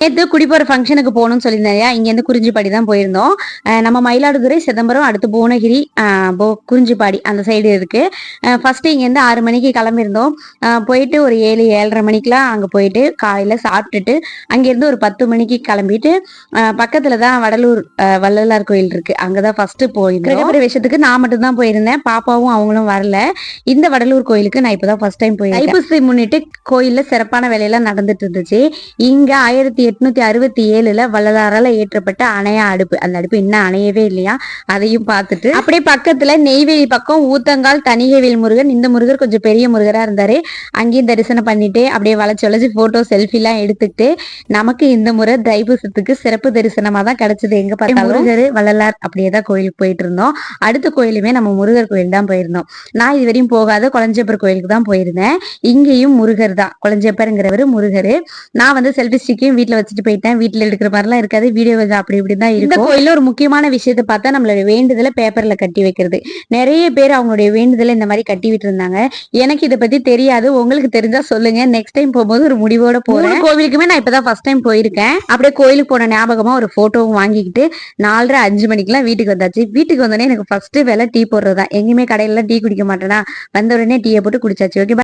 நேற்று குடிப்போற ஃபங்க்ஷனுக்கு போகணும்னு சொல்லியிருந்தேன். இங்கேருந்து குறிஞ்சிப்பாடி தான் போயிருந்தோம். நம்ம மயிலாடுதுறை, சிதம்பரம், அடுத்து புவனகிரி, குறிஞ்சிப்பாடி அந்த சைடு இருக்கு. ஃபர்ஸ்ட்டு இங்கேருந்து 6 மணிக்கு கிளம்பியிருந்தோம். போயிட்டு ஒரு 7, 7:30 மணிக்கெலாம் அங்கே போயிட்டு காலையில் சாப்பிட்டுட்டு அங்கேருந்து ஒரு 10 மணிக்கு கிளம்பிட்டு பக்கத்தில் தான் வடலூர் வள்ளலார் கோயில் இருக்கு. அங்கே தான் ஃபர்ஸ்ட்டு போயிருந்தோம். கிரகப்பிரவேசத்துக்கு நான் மட்டும் தான் போயிருந்தேன். பாப்பாவும் அவங்களும் வரல. இந்த வடலூர் கோயிலுக்கு நான் இப்போ தான் ஃபர்ஸ்ட் டைம் போயிருந்தேன். தைப்பூசத்தை முன்னிட்டு கோயிலில் சிறப்பான வேலையெல்லாம் நடந்துட்டு இருந்துச்சு. இங்கே 1867 வள்ளலாரால ஏற்றப்பட்ட அணையா அடுப்பு, அந்த அடுப்பு இன்னும் அணையவே இல்லையா, அதையும் பார்த்துட்டு அப்படியே பக்கத்துல நெய்வேலி பக்கம் ஊத்தங்கால் தணிகைவேல் முருகன், இந்த முருகர் கொஞ்சம் பெரிய முருகரா இருந்தாரு. அங்கேயும் தரிசனம் பண்ணிட்டு அப்படியே வளைச்சு போட்டோ செல்ஃபி எல்லாம் எடுத்துக்கிட்டு நமக்கு இந்த முறை தைப்பூசத்துக்கு சிறப்பு தரிசனமா தான் கிடைச்சது. எங்க பார்த்தாலும் முருகர் வள்ளலார் அப்படியே தான் கோயிலுக்கு போயிட்டு இருந்தோம். அடுத்த கோயிலுமே நம்ம முருகர் கோயில் தான் போயிருந்தோம். நான் இதுவரையும் போகாத கொளஞ்சேப்பர் கோயிலுக்கு தான் போயிருந்தேன். இங்கேயும் முருகர் தான், கொளஞ்சேப்பருங்கிறவர் முருகர். நான் வந்து செல்ஃபி ஸ்டிக்கையும் வீட்டுல வச்சுட்டு போயிட்டேன். வீட்டுல எடுக்கிற மாதிரிலாம் இருக்காது, வீடியோ அப்படி இப்படிதான் இருக்கும். இந்த கோயில ஒரு முக்கியமான விஷயத்தை பார்த்தா நம்மளுடைய வேண்டுதலை பேப்பர்ல கட்டி வைக்கிறது. நிறைய பேர் அவங்களுடைய வேண்டுதலை இந்த மாதிரி கட்டி விட்டு இருந்தாங்க. எனக்கு இதை பத்தி தெரியாது, உங்களுக்கு தெரிஞ்சா சொல்லுங்க. நெக்ஸ்ட் டைம் போகும்போது ஒரு முடிவோட போறேன். கோவிலுக்குமே நான் இப்பதான் ஃபர்ஸ்ட் டைம் போயிருக்கேன். அப்படியே கோயிலுக்கு போன ஞாபகமா ஒரு போட்டோவும் வாங்கிக்கிட்டு 4:30, 5 மணிக்கெல்லாம் வீட்டுக்கு வந்தாச்சு. வீட்டுக்கு வந்தோடனே எனக்கு ஃபர்ஸ்ட் வேலை டீ போடுறதா. எங்கேயுமே கடையில டீ குடிக்க மாட்டேனா, வந்த உடனே டீயை போட்டு குடிச்சாச்சு. ஓகே.